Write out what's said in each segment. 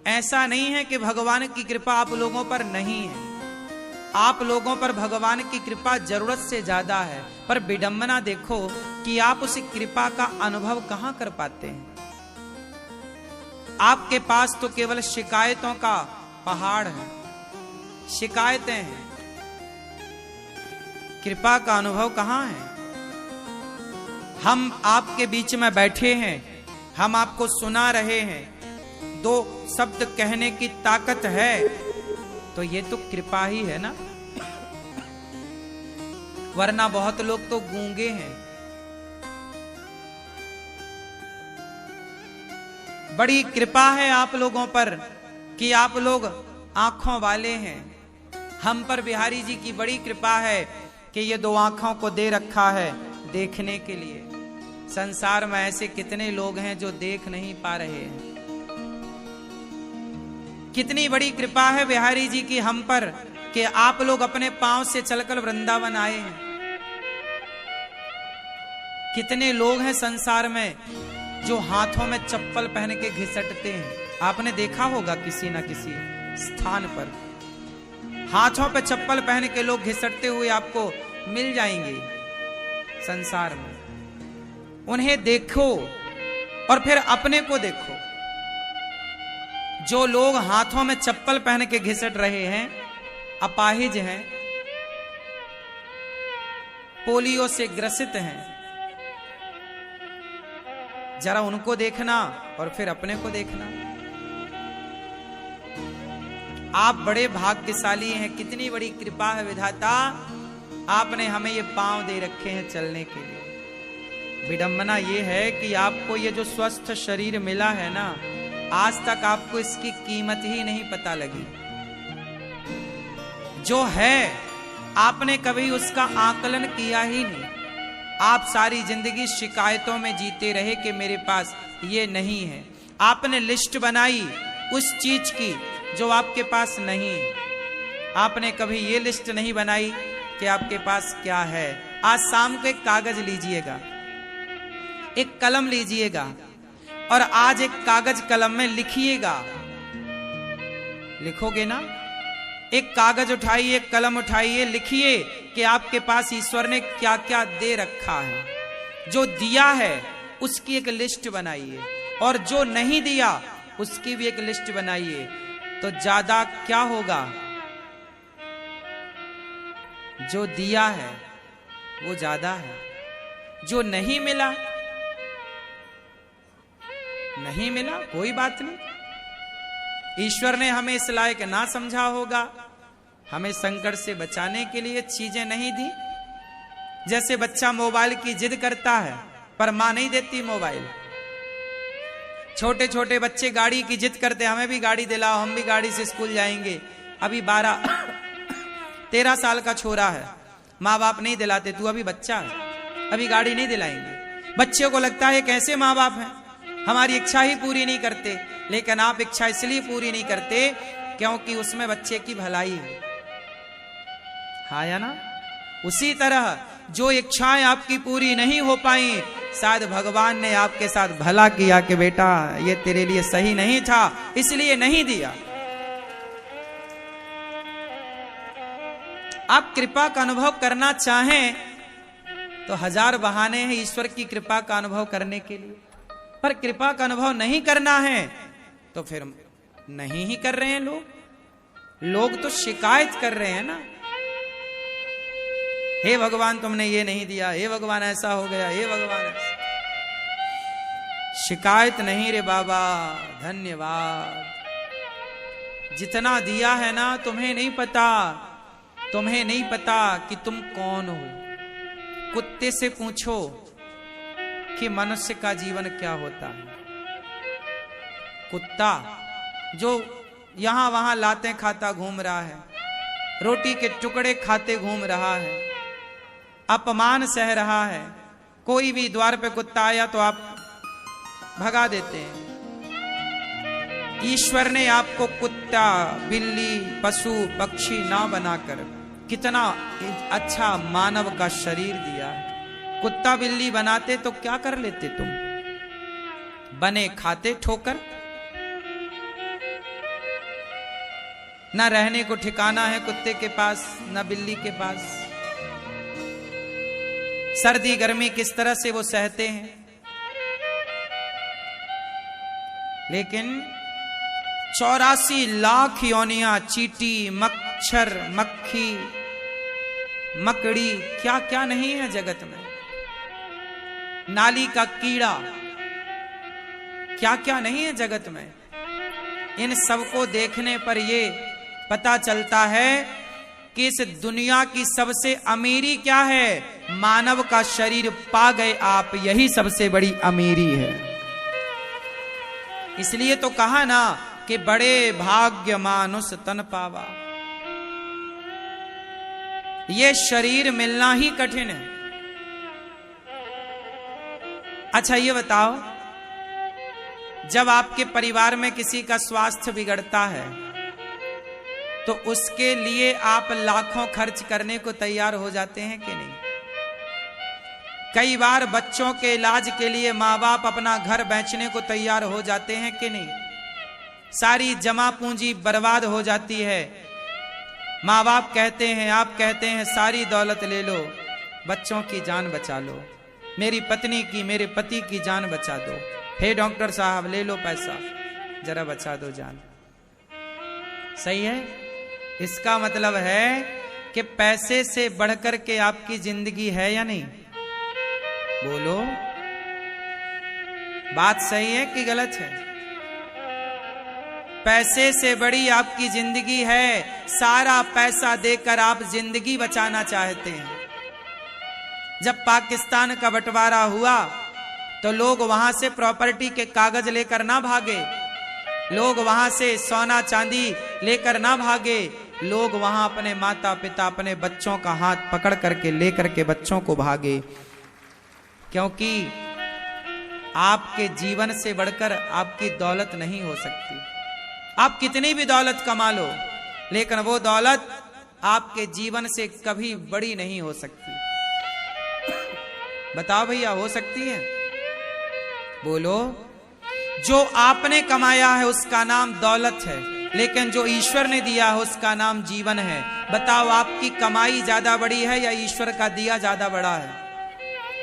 ऐसा नहीं है कि भगवान की कृपा आप लोगों पर नहीं है, आप लोगों पर भगवान की कृपा जरूरत से ज्यादा है, पर विडंबना देखो कि आप उस कृपा का अनुभव कहां कर पाते हैं। आपके पास तो केवल शिकायतों का पहाड़ है, शिकायतें हैं, कृपा का अनुभव कहां है। हम आपके बीच में बैठे हैं, हम आपको सुना रहे हैं, दो शब्द कहने की ताकत है, तो ये तो कृपा ही है ना, वरना बहुत लोग तो गूंगे हैं। बड़ी कृपा है आप लोगों पर कि आप लोग आंखों वाले हैं। हम पर बिहारी जी की बड़ी कृपा है कि ये दो आंखों को दे रखा है देखने के लिए। संसार में ऐसे कितने लोग हैं जो देख नहीं पा रहे हैं। कितनी बड़ी कृपा है बिहारी जी की हम पर कि आप लोग अपने पांव से चलकर वृंदावन आए हैं। कितने लोग हैं संसार में जो हाथों में चप्पल पहन के घिसटते हैं। आपने देखा होगा किसी ना किसी स्थान पर हाथों पे चप्पल पहन के लोग घिसटते हुए आपको मिल जाएंगे संसार में। उन्हें देखो और फिर अपने को देखो। जो लोग हाथों में चप्पल पहन के घिसट रहे हैं, अपाहिज हैं, पोलियो से ग्रसित हैं, जरा उनको देखना और फिर अपने को देखना। आप बड़े भाग्यशाली हैं, कितनी बड़ी कृपा है विधाता, आपने हमें ये पांव दे रखे हैं चलने के लिए। विडंबना ये है कि आपको ये जो स्वस्थ शरीर मिला है ना, आज तक आपको इसकी कीमत ही नहीं पता लगी। जो है आपने कभी उसका आकलन किया ही नहीं। आप सारी जिंदगी शिकायतों में जीते रहे कि मेरे पास ये नहीं है। आपने लिस्ट बनाई उस चीज की जो आपके पास नहीं है। आपने कभी ये लिस्ट नहीं बनाई कि आपके पास क्या है। आज शाम को एक कागज लीजिएगा, एक कलम लीजिएगा और आज एक कागज कलम में लिखिएगा। लिखोगे ना? एक कागज उठाइए, एक कलम उठाइए, लिखिए कि आपके पास ईश्वर ने क्या क्या दे रखा है। जो दिया है उसकी एक लिस्ट बनाइए और जो नहीं दिया उसकी भी एक लिस्ट बनाइए। तो ज्यादा क्या होगा? जो दिया है वो ज्यादा है, जो नहीं मिला नहीं मिला, कोई बात नहीं। ईश्वर ने हमें इस लायक ना समझा होगा, हमें संकट से बचाने के लिए चीजें नहीं दी। जैसे बच्चा मोबाइल की जिद करता है पर मां नहीं देती मोबाइल। छोटे छोटे बच्चे गाड़ी की जिद करते, हमें भी गाड़ी दिलाओ, हम भी गाड़ी से स्कूल जाएंगे। अभी 12-13 साल का छोरा है, माँ बाप नहीं दिलाते, तू अभी बच्चा है, अभी गाड़ी नहीं दिलाएंगे। बच्चे को लगता है कैसे माँ बाप हैं, हमारी इच्छा ही पूरी नहीं करते। लेकिन आप इच्छा इसलिए पूरी नहीं करते क्योंकि उसमें बच्चे की भलाई है। हाँ या ना? उसी तरह जो इच्छाएं आपकी पूरी नहीं हो पाई, शायद भगवान ने आपके साथ भला किया कि बेटा ये तेरे लिए सही नहीं था, इसलिए नहीं दिया। आप कृपा का अनुभव करना चाहें तो हजार बहाने हैं ईश्वर की कृपा का अनुभव करने के लिए, पर कृपा का अनुभव नहीं करना है तो फिर नहीं ही कर रहे हैं लोग तो शिकायत कर रहे हैं ना, हे भगवान तुमने ये नहीं दिया, हे भगवान ऐसा हो गया, हे भगवान ऐसा। शिकायत नहीं रे बाबा, धन्यवाद। जितना दिया है ना, तुम्हें नहीं पता, तुम्हें नहीं पता कि तुम कौन हो। कुत्ते से पूछो कि मनुष्य का जीवन क्या होता है। कुत्ता जो यहां वहां लातें खाता घूम रहा है, रोटी के टुकड़े खाते घूम रहा है, अपमान सह रहा है। कोई भी द्वार पे कुत्ता आया तो आप भगा देते हैं। ईश्वर ने आपको कुत्ता, बिल्ली, पशु, पक्षी ना बनाकर कितना अच्छा मानव का शरीर दिया है। कुत्ता बिल्ली बनाते तो क्या कर लेते तुम? बने खाते ठोकर, ना रहने को ठिकाना है कुत्ते के पास, ना बिल्ली के पास। सर्दी गर्मी किस तरह से वो सहते हैं, लेकिन 84 लाख योनियां, चींटी, मच्छर, मक्खी, मकड़ी, क्या क्या नहीं है जगत में, नाली का कीड़ा, क्या क्या नहीं है जगत में। इन सबको देखने पर ये पता चलता है कि इस दुनिया की सबसे अमीरी क्या है, मानव का शरीर पा गए आप, यही सबसे बड़ी अमीरी है। इसलिए तो कहा ना कि बड़े भाग्य मानुष तन पावा, ये शरीर मिलना ही कठिन है। अच्छा ये बताओ, जब आपके परिवार में किसी का स्वास्थ्य बिगड़ता है तो उसके लिए आप लाखों खर्च करने को तैयार हो जाते हैं कि नहीं? कई बार बच्चों के इलाज के लिए माँ बाप अपना घर बेचने को तैयार हो जाते हैं कि नहीं? सारी जमा पूंजी बर्बाद हो जाती है। माँ बाप कहते हैं, आप कहते हैं सारी दौलत ले लो, बच्चों की जान बचा लो, मेरी पत्नी की, मेरे पति की जान बचा दो, हे डॉक्टर साहब ले लो पैसा, जरा बचा दो जान। सही है? इसका मतलब है कि पैसे से बढ़कर के आपकी जिंदगी है या नहीं? बोलो, बात सही है कि गलत है? पैसे से बड़ी आपकी जिंदगी है। सारा पैसा देकर आप जिंदगी बचाना चाहते हैं। जब पाकिस्तान का बंटवारा हुआ तो लोग वहां से प्रॉपर्टी के कागज लेकर ना भागे, लोग वहां से सोना चांदी लेकर ना भागे, लोग वहां अपने माता पिता, अपने बच्चों का हाथ पकड़ करके लेकर के बच्चों को भागे, क्योंकि आपके जीवन से बढ़कर आपकी दौलत नहीं हो सकती। आप कितनी भी दौलत कमा लो, लेकिन वो दौलत आपके जीवन से कभी बड़ी नहीं हो सकती। बताओ भैया, हो सकती है? बोलो। जो आपने कमाया है उसका नाम दौलत है, लेकिन जो ईश्वर ने दिया है उसका नाम जीवन है। बताओ, आपकी कमाई ज्यादा बड़ी है या ईश्वर का दिया ज्यादा बड़ा है?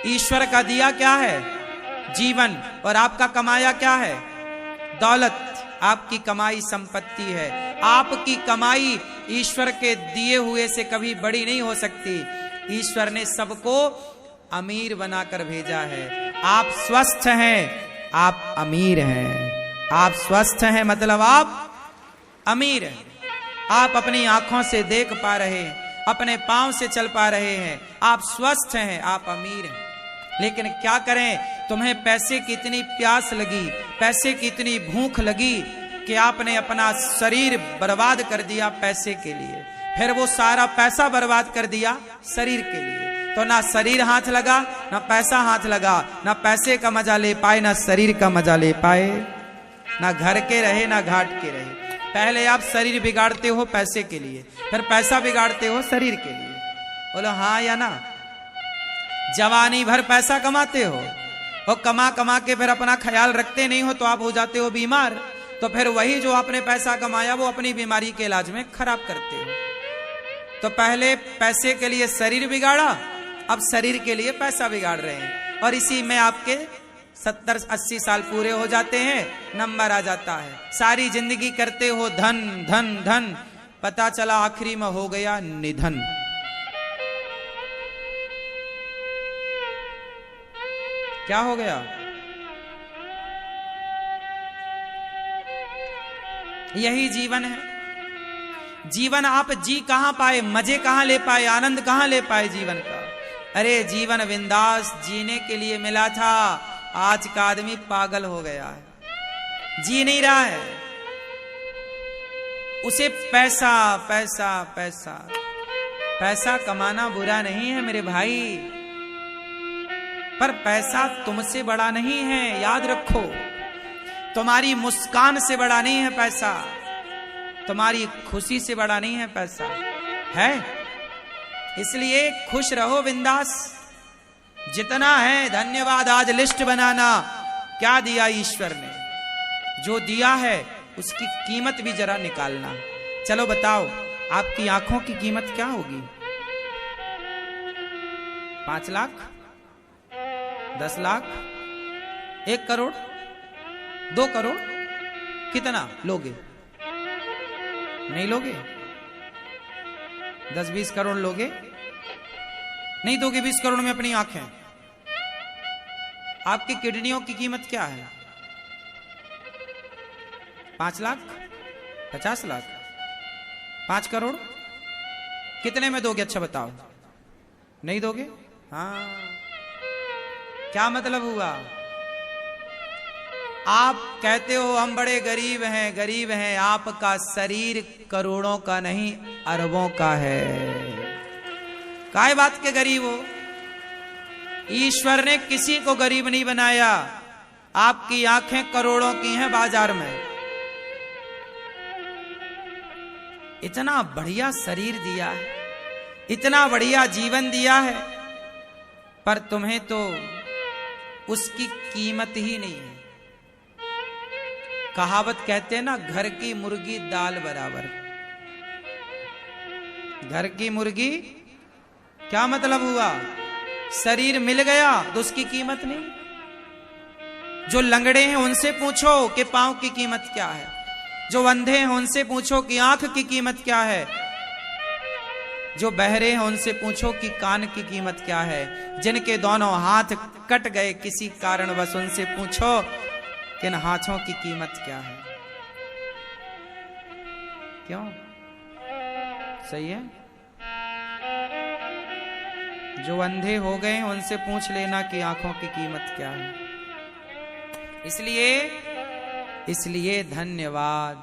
ईश्वर का दिया क्या है? जीवन। और आपका कमाया क्या है? दौलत। आपकी कमाई संपत्ति है। आपकी कमाई ईश्वर के दिए हुए से कभी बड़ी नहीं हो सकती। ईश्वर ने सबको अमीर बनाकर भेजा है। आप स्वस्थ हैं, आप अमीर हैं। आप स्वस्थ हैं मतलब आप अमीर हैं। आप अपनी आंखों से देख पा रहे हैं, अपने पांव से चल पा रहे हैं, आप स्वस्थ हैं, आप अमीर हैं। लेकिन क्या करें, तुम्हें पैसे की इतनी प्यास लगी, पैसे की इतनी भूख लगी कि आपने अपना शरीर बर्बाद कर दिया पैसे के लिए, फिर वो सारा पैसा बर्बाद कर दिया शरीर के लिए। तो ना शरीर हाथ लगा, ना पैसा हाथ लगा, ना पैसे का मजा ले पाए, ना शरीर का मजा ले पाए, ना घर के रहे ना घाट के रहे। पहले आप शरीर बिगाड़ते हो पैसे के लिए, फिर पैसा बिगाड़ते हो शरीर के लिए। बोलो हाँ या ना? जवानी भर पैसा कमाते हो और कमा कमा के फिर अपना ख्याल रखते नहीं हो तो आप हो जाते हो बीमार। तो फिर वही जो आपने पैसा कमाया वो अपनी बीमारी के इलाज में खराब करते हो। तो पहले पैसे के लिए शरीर बिगाड़ा, अब शरीर के लिए पैसा बिगाड़ रहे हैं, और इसी में आपके 70-80 साल पूरे हो जाते हैं, नंबर आ जाता है। सारी जिंदगी करते हो धन धन धन, पता चला आखिरी में हो गया निधन। क्या हो गया? यही जीवन है। जीवन आप जी कहां पाए, मजे कहां ले पाए, आनंद कहां ले पाए जीवन का? अरे जीवन बिंदास जीने के लिए मिला था। आज का आदमी पागल हो गया है, जी नहीं रहा है। उसे पैसा पैसा पैसा पैसा कमाना बुरा नहीं है मेरे भाई, पर पैसा तुमसे बड़ा नहीं है, याद रखो। तुम्हारी मुस्कान से बड़ा नहीं है पैसा, तुम्हारी खुशी से बड़ा नहीं है पैसा, है? इसलिए खुश रहो बिंदास, जितना है। धन्यवाद। आज लिस्ट बनाना, क्या दिया ईश्वर ने, जो दिया है उसकी कीमत भी जरा निकालना। चलो बताओ, आपकी आंखों की कीमत क्या होगी? 5 लाख, 10 लाख, 1 करोड़, 2 करोड़? कितना लोगे? नहीं लोगे? 10-20 करोड़ लोगे? नहीं दोगे 20 करोड़ में अपनी आंखें? आपकी किडनियों की कीमत क्या है? 5 लाख, 50 लाख, 5 करोड़? कितने में दोगे? अच्छा बताओ। नहीं दोगे? हाँ, क्या मतलब हुआ? आप कहते हो हम बड़े गरीब हैं, गरीब हैं। आपका शरीर करोड़ों का नहीं, अरबों का है। काय बात के गरीब हो? ईश्वर ने किसी को गरीब नहीं बनाया। आपकी आंखें करोड़ों की हैं बाजार में। इतना बढ़िया शरीर दिया है, इतना बढ़िया जीवन दिया है, पर तुम्हें तो उसकी कीमत ही नहीं है। कहावत कहते हैं ना, घर की मुर्गी दाल बराबर। घर की मुर्गी, क्या मतलब हुआ? शरीर मिल गया तो उसकी कीमत नहीं। जो लंगड़े हैं उनसे पूछो कि पांव की कीमत क्या है। जो अंधे हैं उनसे पूछो कि आंख की कीमत क्या है। जो बहरे हैं उनसे पूछो कि कान की कीमत क्या है। जिनके दोनों हाथ कट गए किसी कारणवश, उनसे पूछो कि इन हाथों की कीमत क्या है। क्यों? सही है? जो अंधे हो गए हैं उनसे पूछ लेना कि आंखों की कीमत क्या है। इसलिए धन्यवाद।